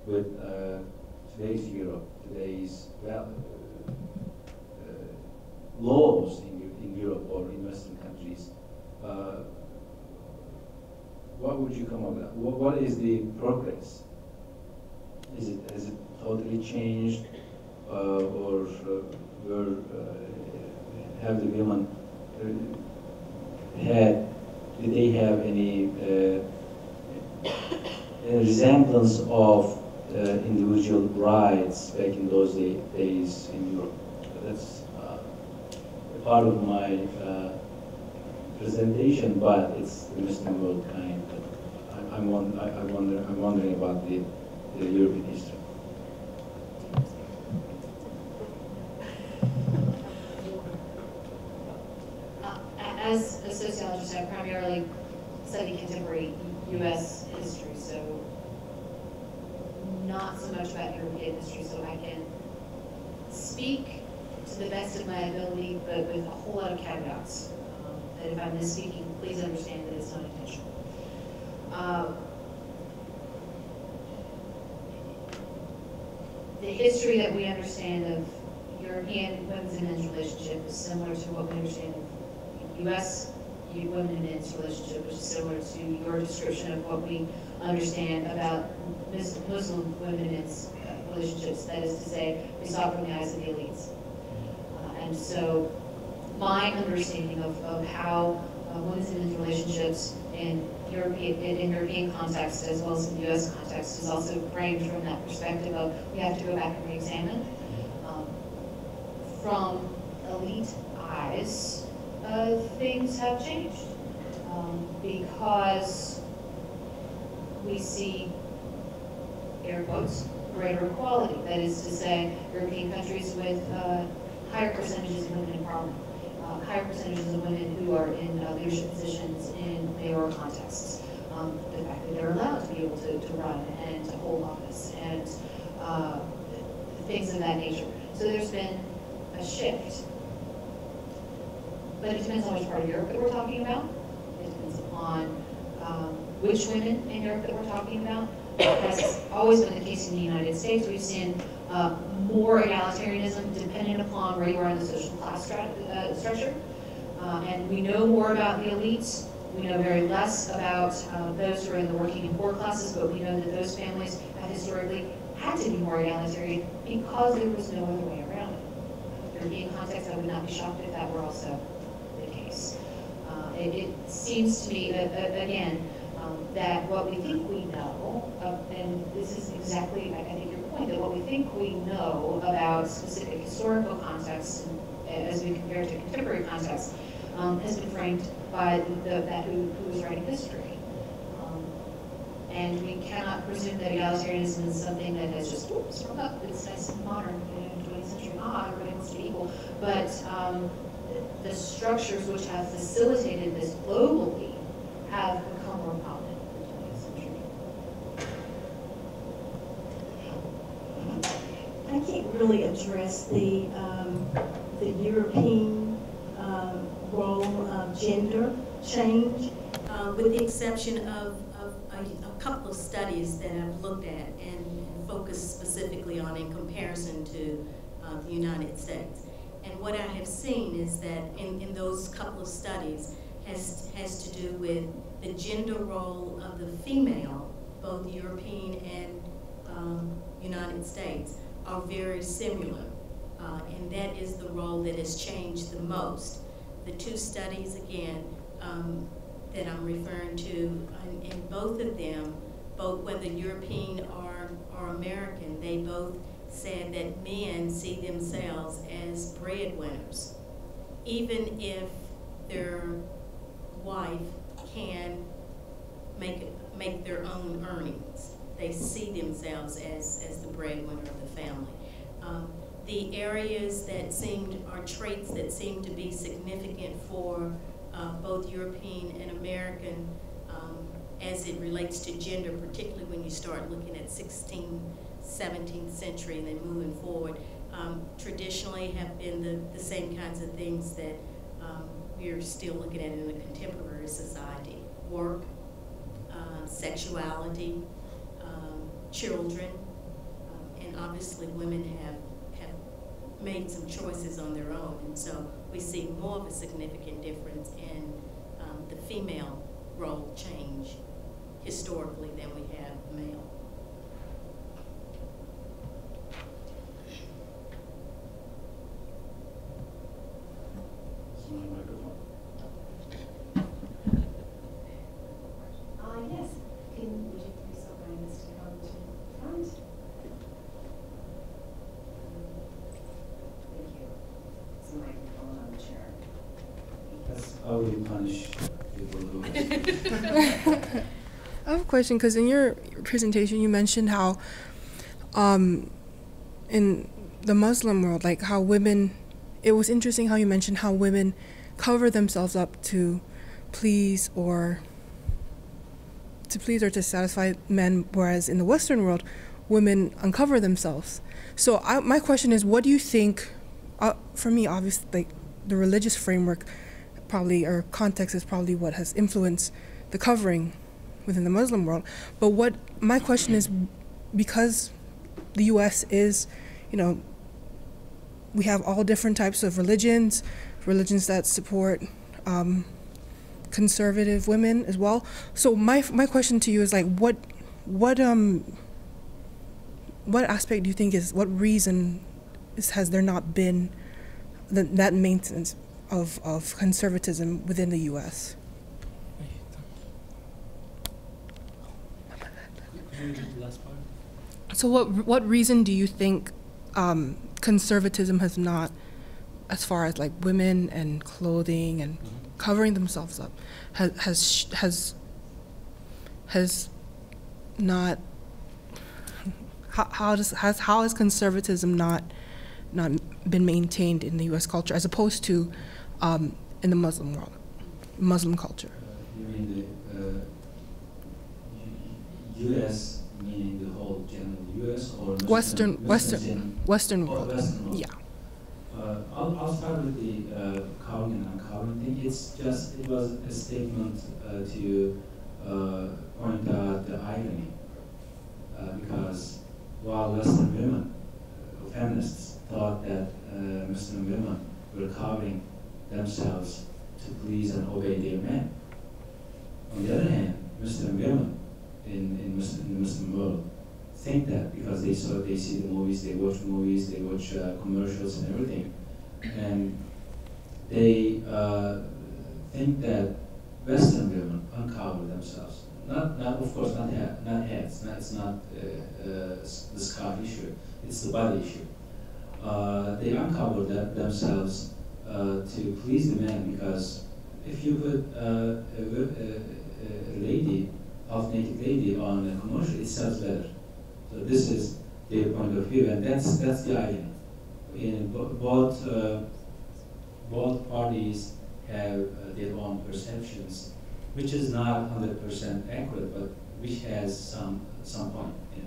with today's Europe, today's laws in Europe or in Western countries, what would you come up with? What is the progress? Has it totally changed, or have the women did they have any resemblance of individual rights back in those days in Europe? That's part of my presentation, but it's the Muslim world kind. I'm wondering about the European history. As a sociologist, I primarily study contemporary U.S. history, so not so much about European history, so I can speak to the best of my ability, but with a whole lot of caveats. That if I'm misspeaking, please understand that it's not intentional. The history that we understand of European women's and men's relationship is similar to what we understand of U.S. women and men's relationship, which is similar to your description of what we understand about Muslim women and men's relationships. That is to say, we saw it from the eyes of the elites. And so my understanding of how women's and men's relationships in European context as well as in the U.S. context is also framed from that perspective of we have to go back and re-examine. From elite eyes, things have changed because we see, air quotes, greater equality. That is to say, European countries with higher percentages of women in parliament, higher percentages of women who are in leadership positions in mayoral contexts, the fact that they're allowed to be able to run and to hold office, and things of that nature. So there's been a shift. But it depends on which part of Europe that we're talking about. It depends upon which women in Europe that we're talking about. That's always been the case in the United States. We've seen more egalitarianism dependent upon where you are in the social class structure. And we know more about the elites. We know very less about those who are in the working and poor classes, but we know that those families have historically had to be more egalitarian because there was no other way around it. In European context, I would not be shocked if that were also the case. It seems to me, again, that what we think we know, and this is exactly, I think, your point, that what we think we know about specific historical contexts, as we compare to contemporary contexts, has been framed by that who is writing history. And we cannot presume that egalitarianism is something that has just sprung up. It's nice and modern, in the 20th century, everybody wants to be equal. But the structures which have facilitated this globally have become more prominent in the 20th century. I can't really address the European role of gender change, with the exception of a couple of studies that I've looked at and focused specifically on in comparison to the United States. And what I have seen is that in those couple of studies has to do with the gender role of the female, both European and United States, are very similar. And that is the role that has changed the most. The two studies, again, that I'm referring to, in both of them, both whether European or American, they both said that men see themselves as breadwinners. Even if their wife can make their own earnings, they see themselves as the breadwinner of the family. The areas that are traits that seem to be significant for both European and American as it relates to gender, particularly when you start looking at 16th, 17th century and then moving forward, traditionally have been the same kinds of things that we're still looking at in a contemporary society. Work, sexuality, children, and obviously women have made some choices on their own, and so we see more of a significant difference in the female role change historically than we have male. Yes. Would you please so kind as to come to the front? Thank you. There's a microphone on the chair. That's how we punish people who. I have a question, because in your presentation you mentioned how in the Muslim world, like how women, it was interesting how you mentioned how women cover themselves up to please or to satisfy men, whereas in the Western world, women uncover themselves. So my question is, what do you think, for me, obviously, like, the religious framework probably, or context, is probably what has influenced the covering within the Muslim world. But my question is, because the U.S. is, we have all different types of religions that support conservative women as well. So my question to you is, like, what aspect do you think what reason has there not been that maintenance of conservatism within the U.S.? So what reason do you think conservatism has not, as far as like women and clothing and covering themselves up, has not, how has conservatism not been maintained in the U.S. culture as opposed to in the Muslim world, Muslim culture? You mean the U.S., meaning the whole general U.S. or Western world. Western world. Yeah. I'll start with the covering and uncovering thing. It was a statement to point out the irony, because while Western women, feminists, thought that Muslim women were covering themselves to please and obey their men. On the other hand, Muslim women in the Muslim world think that because they see the movies, they watch commercials and everything, and they think that Western women uncover themselves. Not of course, not heads. It's not the scar issue. It's the body issue. They uncover themselves to please the man, because if you put a lady, half-naked lady on a commercial, it sells better. So this is their point of view, and that's the irony. In both parties have their own perceptions, which is not 100% accurate, but which has some point in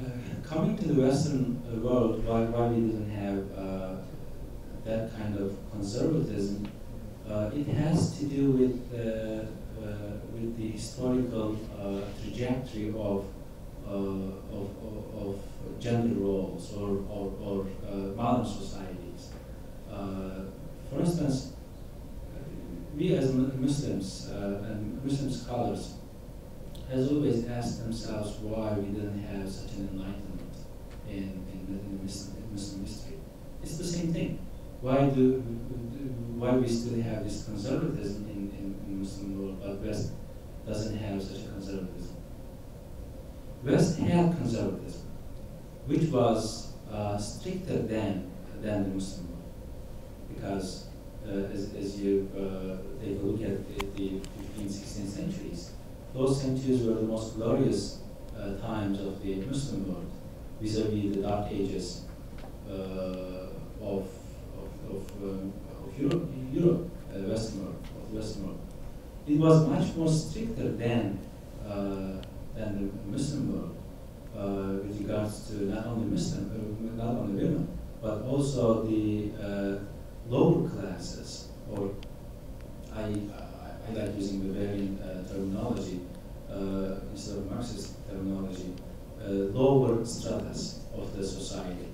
it. Coming to the Western world, why we didn't have that kind of conservatism, it has to do with the historical trajectory of gender roles or modern societies. For instance, we as Muslims and Muslim scholars has always asked themselves why we didn't have such an enlightenment in Muslim history. It's the same thing. Why we still have this conservatism in the Muslim world, but West doesn't have such a conservatism? West had conservatism, which was stricter than the Muslim world, because as you take a look at the 15th, 16th centuries, those centuries were the most glorious times of the Muslim world, vis-a-vis the dark ages of Europe, Western world. It was much more stricter than the Muslim world with regards to not only women, but also the lower classes, or I like using Bavarian terminology instead of Marxist terminology, lower stratas of the society.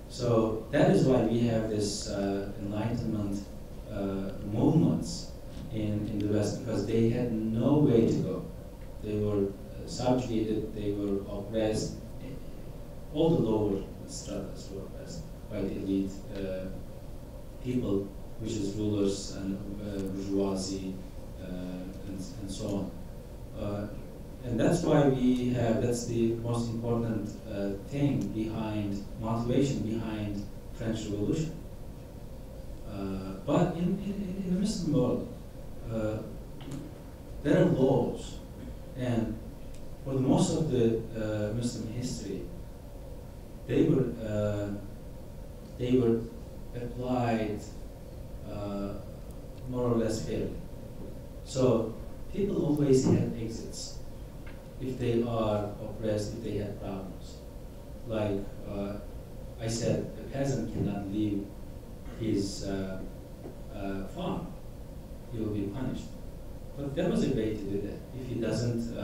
So that is why we have this Enlightenment movements in the West, because they had no way to go. They were subjugated, they were oppressed. All the lower stratas were oppressed by the elite people, which is rulers and bourgeoisie and so on. And that's why we have, that's the most important thing behind, motivation behind French Revolution. But in the Muslim world, there are laws, and for the most of the Muslim history, they were applied more or less fairly. So people always had exits if they are oppressed, if they have problems. Like I said, a peasant cannot leave his farm. He will be punished. But there was a way to do that. If he doesn't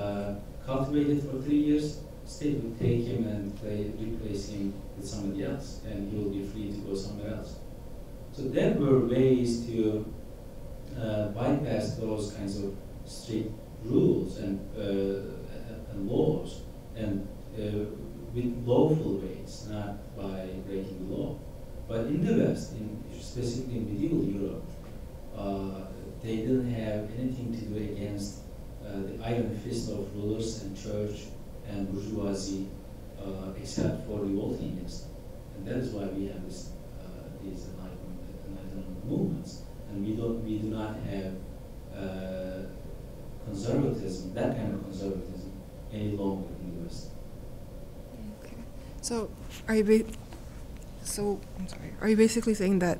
cultivate it for 3 years, state will take him and replace him with somebody else, and he will be free to go somewhere else. So there were ways to bypass those kinds of strict rules and laws, and with lawful ways, not by breaking the law. But in the West, specifically in medieval Europe, they didn't have anything to do against the iron fist of rulers and church and bourgeoisie, except for revolting against them. And that is why we have these enlightenment movements, and we do not have conservatism, that kind of conservatism, any longer in the West. Okay. So are you Are you basically saying that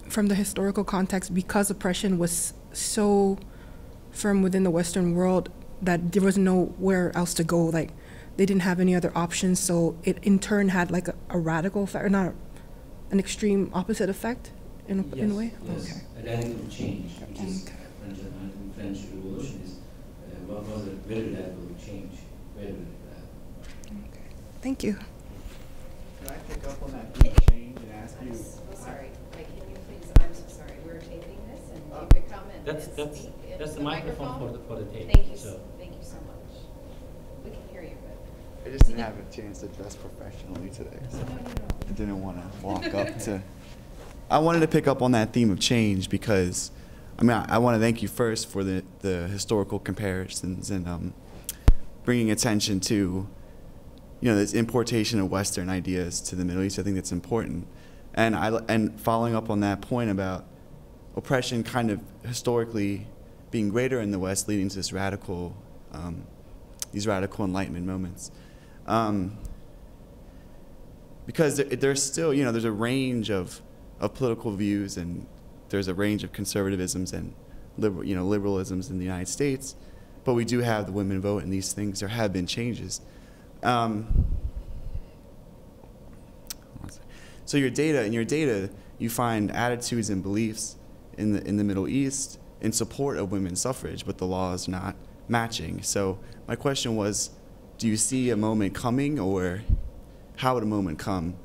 from the historical context, because oppression was so firm within the Western world, that there was nowhere else to go, like they didn't have any other options, so it in turn had like a radical effect, or not an extreme opposite effect in a way? Yes, okay. A radical change, which is French Revolution is what was a very radical change, very radical. Okay. Thank you. Can I pick up on that theme of change and ask you? I'm so sorry. Like, can you please? I'm so sorry. We're taping this, and you could come and speak into That's the microphone for the tape. Thank you. So. Thank you so much. We can hear you, but I just didn't have a chance to dress professionally today, so I didn't want to walk up to. I wanted to pick up on that theme of change because, I mean, I want to thank you first for the historical comparisons and bringing attention to, you know, this importation of Western ideas to the Middle East. I think that's important, and following up on that point about oppression kind of historically being greater in the West, leading to this radical, these radical Enlightenment moments, because there's still, you know, there's a range of political views, and there's a range of conservatisms and liberalisms in the United States, but we do have the women vote and these things. There have been changes. So in your data, you find attitudes and beliefs in the Middle East in support of women's suffrage, but the law is not matching. So my question was, do you see a moment coming, or how would a moment come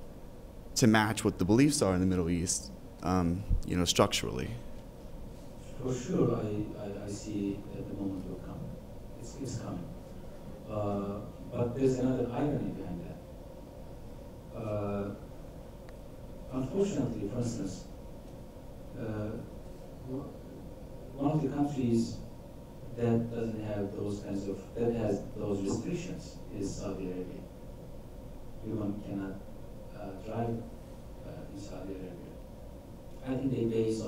to match what the beliefs are in the Middle East, you know, structurally? For sure, I see that the moment will come. It's coming. But there's another irony behind that. Unfortunately, for instance, one of the countries that doesn't have those kinds of, that has those restrictions is Saudi Arabia. Women cannot drive in Saudi Arabia. I think they base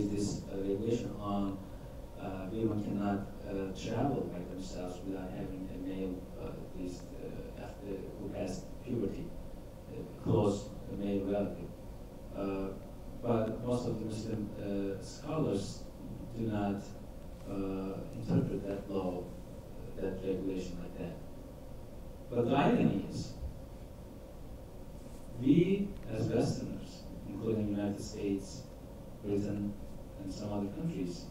this regulation on women cannot travel by themselves without having a male, at least who has puberty, close male relative. But most of the Muslim scholars do not interpret that law, that regulation like that. But the irony is, we as Westerners, including the United States, Britain, and some other countries,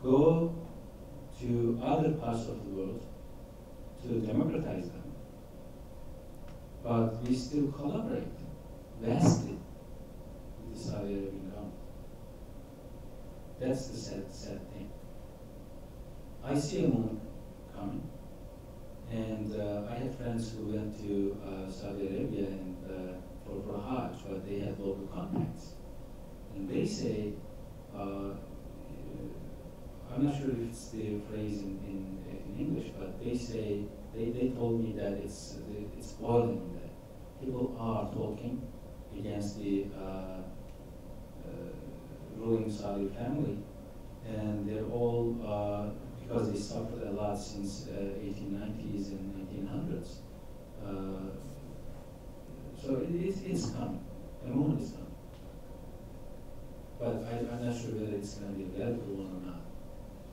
go to other parts of the world to democratize them. But we still collaborate vastly with the Saudi Arabian government. That's the sad thing. I see a moment coming, and I had friends who went to Saudi Arabia and for Hajj, but they had local contacts. And they say, I'm not sure if it's the phrase in English, but they say, they told me that it's boiling there. People are talking against the ruling Saudi family, and they're all, because they suffered a lot since 1890s and 1900s. So it's coming. The moment is coming. But I'm not sure whether it's going to be a radical one or not.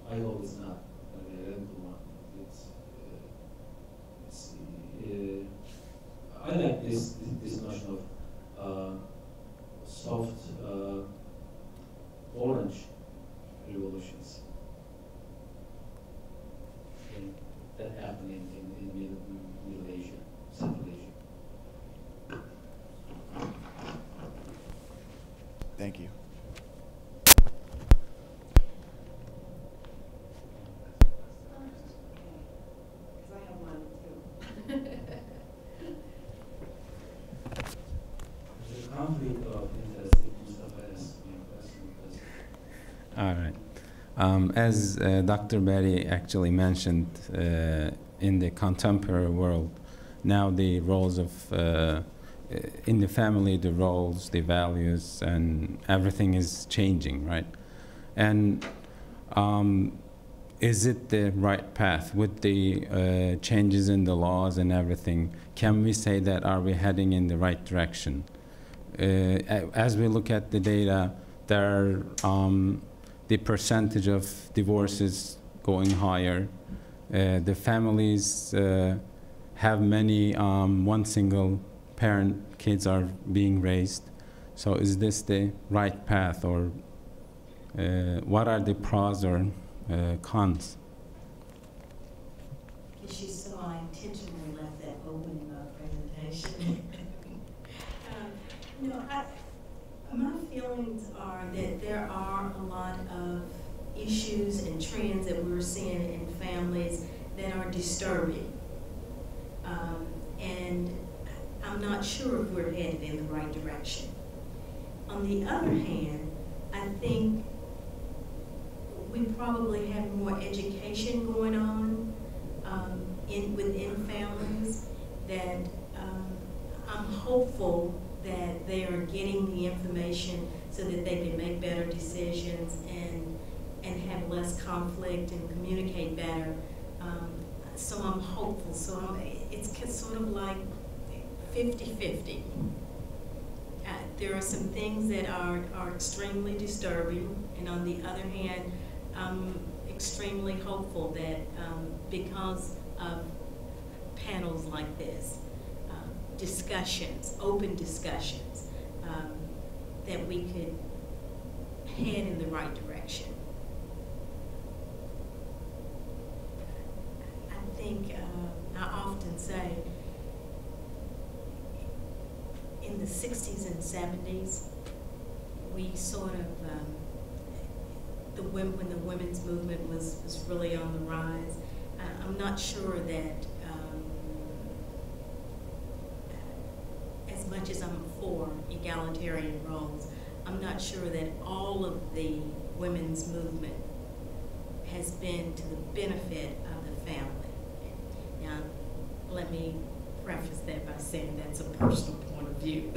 I hope it's not going to be a radical one. I like this notion of soft orange revolutions. And that happened in Middle Asia, Central Asia. Thank you. Because I have one too. There's a conflict of interest in Mustafa as All right. As Dr. Berry actually mentioned, in the contemporary world, now the roles of, in the family, the roles, the values, and everything is changing, right? And is it the right path with the changes in the laws and everything? Can we say that are we heading in the right direction? As we look at the data, there the percentage of divorces going higher. The families have many one single parent kids are being raised. So is this the right path, or what are the pros or cons? You saw I intentionally left that open in my presentation. My feelings are that there are a lot of issues and trends that we're seeing in families that are disturbing. And I'm not sure if we're headed in the right direction. On the other hand, I think we probably have more education going on within families, that I'm hopeful that they are getting the information so that they can make better decisions and have less conflict and communicate better. So I'm hopeful. So it's sort of like 50-50. There are some things that are extremely disturbing, and on the other hand, I'm extremely hopeful that because of panels like this, discussions, open discussions, that we could head in the right direction. I think I often say in the 60s and 70s, we sort of, when the women's movement was really on the rise, I'm not sure that as much as I'm for egalitarian roles, I'm not sure that all of the women's movement has been to the benefit of the family. Now, let me preface that by saying that's a personal point of view.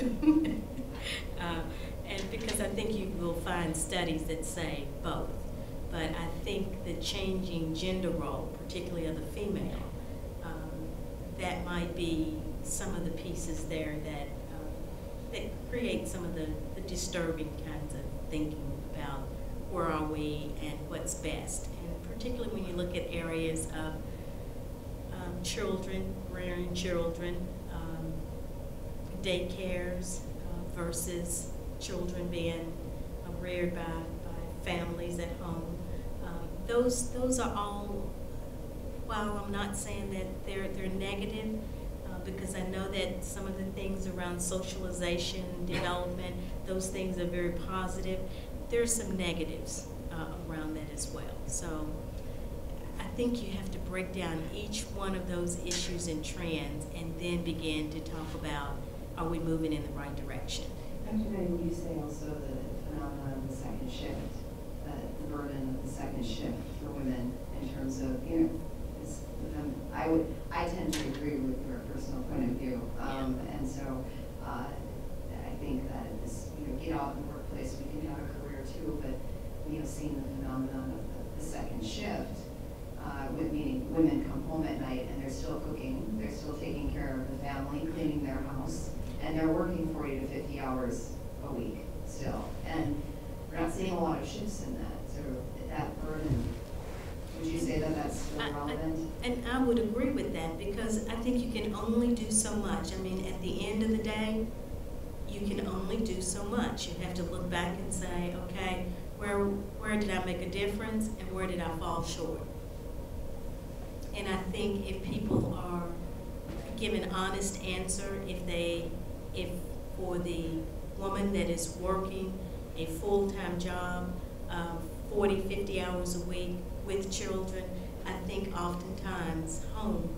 And because I think you will find studies that say both. But I think the changing gender role, particularly of the female, that might be some of the pieces there that create some of the disturbing kinds of thinking about where are we and what's best. And particularly when you look at areas of children, rearing children, daycares versus children being reared by families at home. Those are all while I'm not saying that they're negative, because I know that some of the things around socialization, development, those things are very positive. There's some negatives around that as well. So I think you have to break down each one of those issues and trends and then begin to talk about, are we moving in the right direction? Dr. Betty, would you say also the phenomenon of the second shift, the burden of the second shift for women in terms of, I tend to agree with your personal point of view, and so I think that this, get out in the workplace, we can have a career too, but seeing the phenomenon of the second shift, meaning women come home at night and they're still cooking, they're still taking care of the family, cleaning their house, and they're working 40 to 50 hours a week still, and we're not seeing a lot of shifts in that. So that burden. Would you say that that's still relevant? And I would agree with that, because I think you can only do so much. I mean, at the end of the day, you can only do so much. You have to look back and say, okay, where did I make a difference and where did I fall short? And I think if people are given an honest answer, if for the woman that is working a full-time job, 40, 50 hours a week with children, I think oftentimes home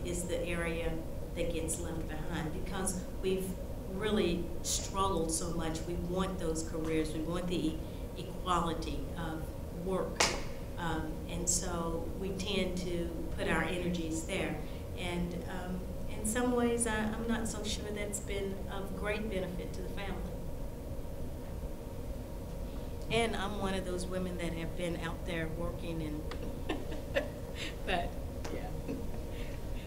is the area that gets left behind, because we've really struggled so much. We want those careers, we want the equality of work, and so we tend to put our energies there. And in some ways, I'm not so sure that's been of great benefit to the family. And I'm one of those women that have been out there working, and but yeah.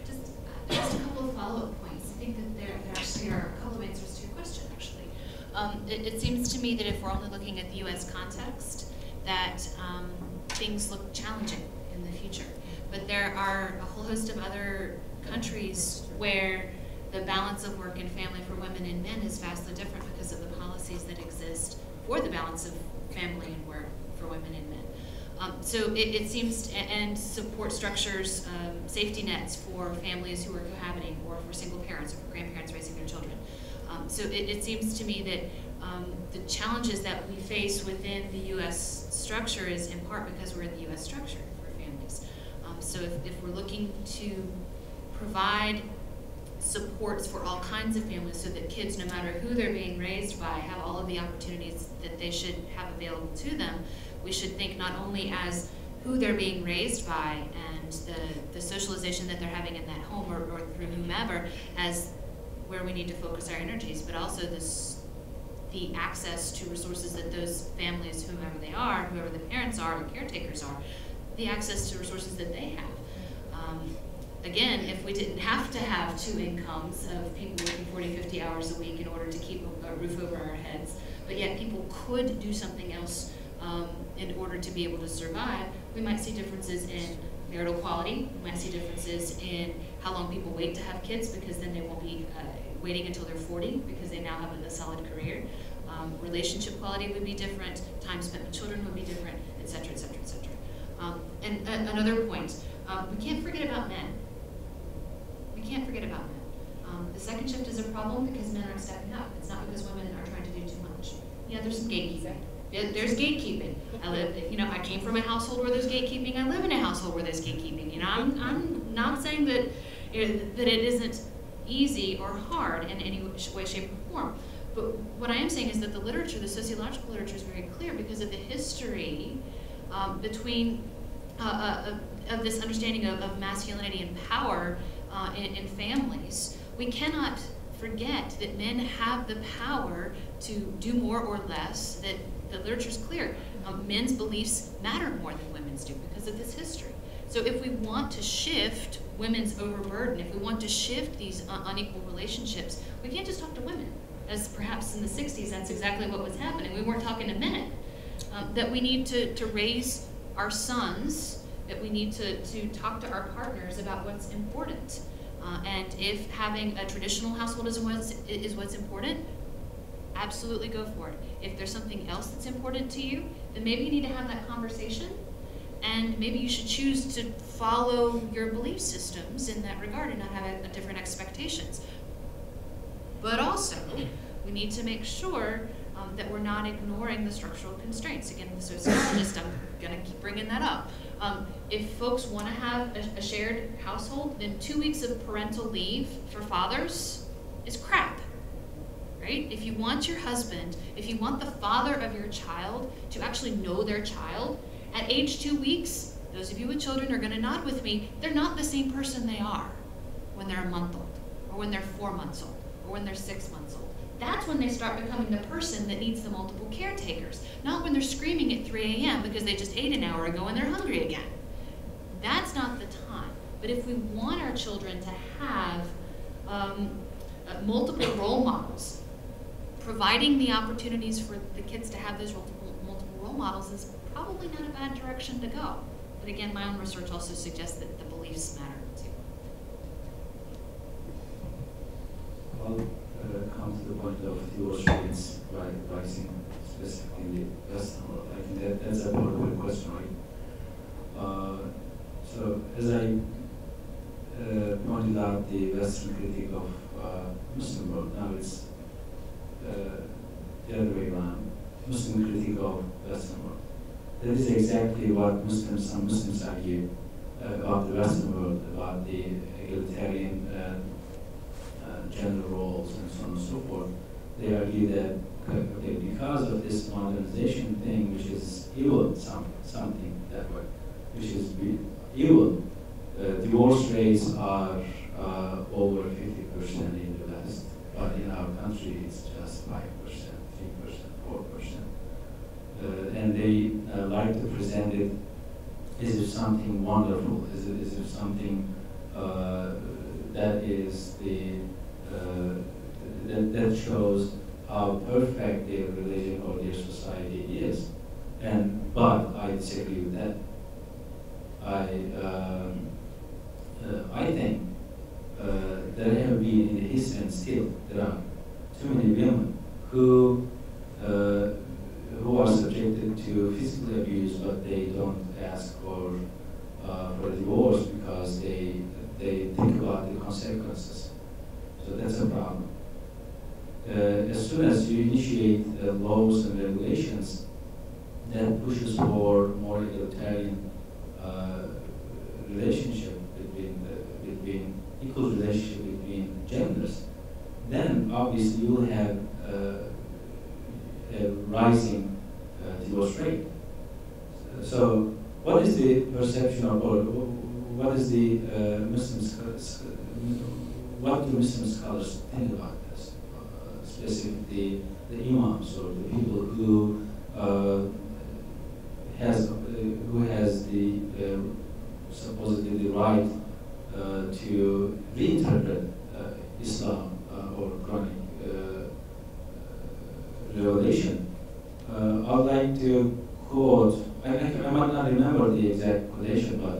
Just a couple of follow-up points. I think that there actually are a couple of answers to your question, actually. It seems to me that if we're only looking at the U.S. context, that things look challenging in the future. But there are a whole host of other countries where the balance of work and family for women and men is vastly different because of the policies that exist for the balance of family and work for women and men. So it seems, and support structures, safety nets for families who are cohabiting, or for single parents, or for grandparents raising their children. So it seems to me that the challenges that we face within the U.S. structure is in part because we're in the U.S. structure for families. So if we're looking to provide supports for all kinds of families so that kids, no matter who they're being raised by, have all of the opportunities that they should have available to them, we should think not only as who they're being raised by and the socialization that they're having in that home or through whomever as where we need to focus our energies, but also the access to resources that those families, whomever they are, whoever the parents are, the caretakers are, the access to resources that they have. Again, if we didn't have to have two incomes of people working 40, 50 hours a week in order to keep a roof over our heads, but yet people could do something else in order to be able to survive, we might see differences in marital quality, we might see differences in how long people wait to have kids, because then they won't be waiting until they're 40 because they now have a solid career. Relationship quality would be different, time spent with children would be different, et cetera, et cetera, et cetera. And another point, we can't forget about men. We can't forget about men. The second shift is a problem because men aren't stepping up. It's not because women are trying to do too much. Yeah, there's some gatekeeping. There's gatekeeping. I came from a household where there's gatekeeping. I live in a household where there's gatekeeping. I'm not saying that that it isn't easy or hard in any way, shape, or form. But what I am saying is that the literature, the sociological literature, is very clear because of the history between of this understanding of masculinity and power in families. We cannot forget that men have the power to do more or less, that the literature is clear. Men's beliefs matter more than women's do because of this history. So if we want to shift women's overburden, if we want to shift these unequal relationships, we can't just talk to women. As perhaps in the 60s, that's exactly what was happening. We weren't talking to men. That we need to raise our sons, that we need to talk to our partners about what's important. And if having a traditional household is what's important, absolutely go for it. If there's something else that's important to you, then maybe you need to have that conversation And maybe you should choose to follow your belief systems in that regard and not have different expectations. But also, we need to make sure that we're not ignoring the structural constraints. Again, the sociologist, I'm going to keep bringing that up. If folks want to have a shared household, then 2 weeks of parental leave for fathers is crap, right? If you want your husband, if you want the father of your child to actually know their child, at age 2 weeks, those of you with children are going to nod with me, they're not the same person they are when they're a month old, or when they're 4 months old, or when they're 6 months old. That's when they start becoming the person that needs the multiple caretakers, not when they're screaming at 3 a.m. because they just ate an hour ago and they're hungry again. That's not the time. But if we want our children to have multiple role models, providing the opportunities for the kids to have those multiple role models is probably not a bad direction to go. But again, my own research also suggests that the beliefs matter too. I'll come to the point of divorce rates rising, specifically in the Western world. I think that's a important question, right? So as I pointed out, the Western critique of Muslim world, now it's the other way around. Muslim critique of Western world. That is exactly what some Muslims argue about the Western world, about the egalitarian gender roles and so on and so forth. They argue that because of this modernization thing, which is evil, something that way, which is evil, divorce rates are over 50% in the West, but in our country it's just 5%, 3%, 4%. And they like to present it as if something wonderful, as if something that is that shows how perfect their religion or their society is. But I disagree with that. I think there have been in the history, and still there are too many women who are subjected to physical abuse, but they don't ask for a divorce because they think about the consequences. So that's a problem. As soon as you initiate laws and regulations that pushes for more egalitarian relationship between equal relationship between genders, then obviously you will have a rising divorce rate. So what is the perception of, or what is the what do Muslim scholars think about this? Specifically the imams or the people who has the supposedly the right to reinterpret Islam or Quranic revelation. I would like to quote, I might not remember the exact quotation, but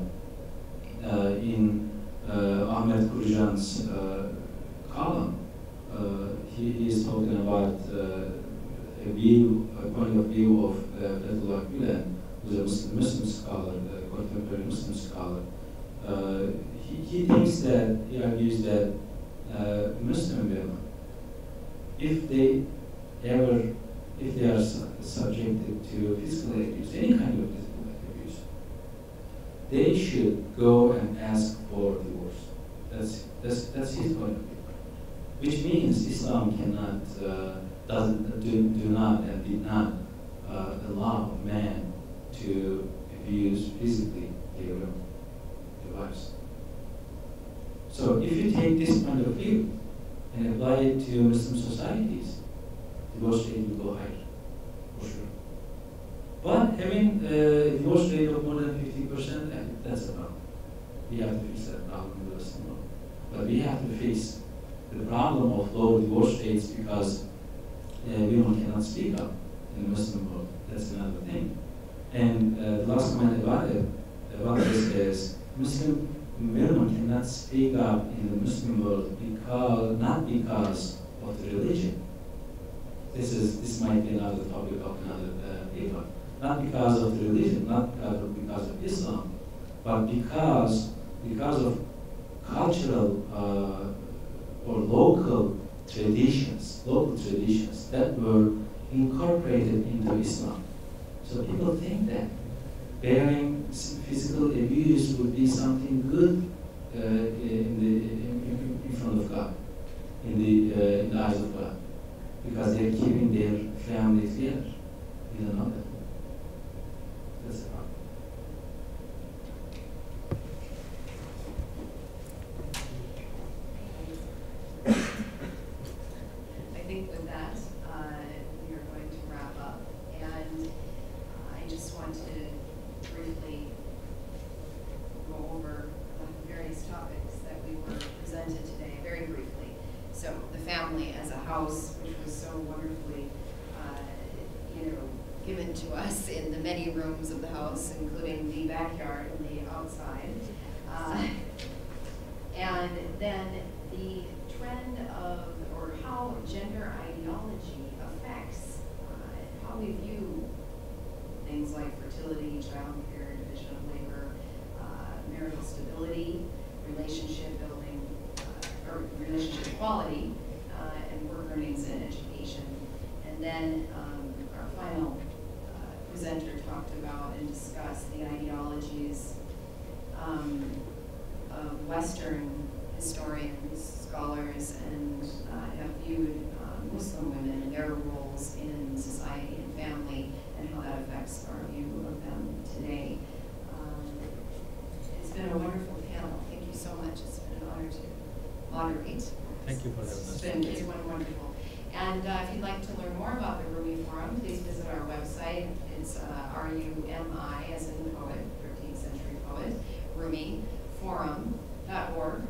in Ahmed Kurjan's column, he is talking about a point of view of Fethullah Gülen, who's a Muslim scholar, a contemporary Muslim scholar. He thinks that, he argues that Muslim women, if they are subjected to physical abuse, any kind of physical abuse, they should go and ask for divorce. That's his point of view. Which means Islam cannot, do not and did not allow man to abuse physically their wives. So if you take this point of view and apply it to Muslim societies, divorce rate will go higher, for sure. But having a divorce rate of more than 50%, that's a problem. We have to fix that problem in the Western world. But we have to fix the problem of low divorce rates because women cannot speak up in the Muslim world. That's another thing. And the last comment about this is Muslim women cannot speak up in the Muslim world not because of the religion. This might be another topic of another paper. not because of the religion, not because of Islam, but because of cultural or local traditions that were incorporated into Islam. So people think that bearing physical abuse would be something good in front of God, in the eyes of God, because they're keeping their family together. You don't know that. That's the problem. I think with that, we are going to wrap up, and I just want to briefly go over the various topics that we were presented today, very briefly. So the family as a house, which was so wonderfully, given to us in the many rooms of the house, including the backyard and the outside. And then the trend of, or how gender ideology affects how we view things like fertility, childcare, division of labor, marital stability, relationship building, or relationship quality, and work earnings and education. And then our final presenter talked about and discussed the ideologies of Western historians, scholars, and have viewed Muslim women and their roles in society and family, and how that affects our view of them today. It's been a wonderful panel. Thank you so much. It's been an honor to moderate. Thank you for having us. It's been wonderful. And if you'd like to learn more about the Rumi Forum, please visit our website. It's RUMI, as in the poet, 13th century poet, Rumi Forum.org.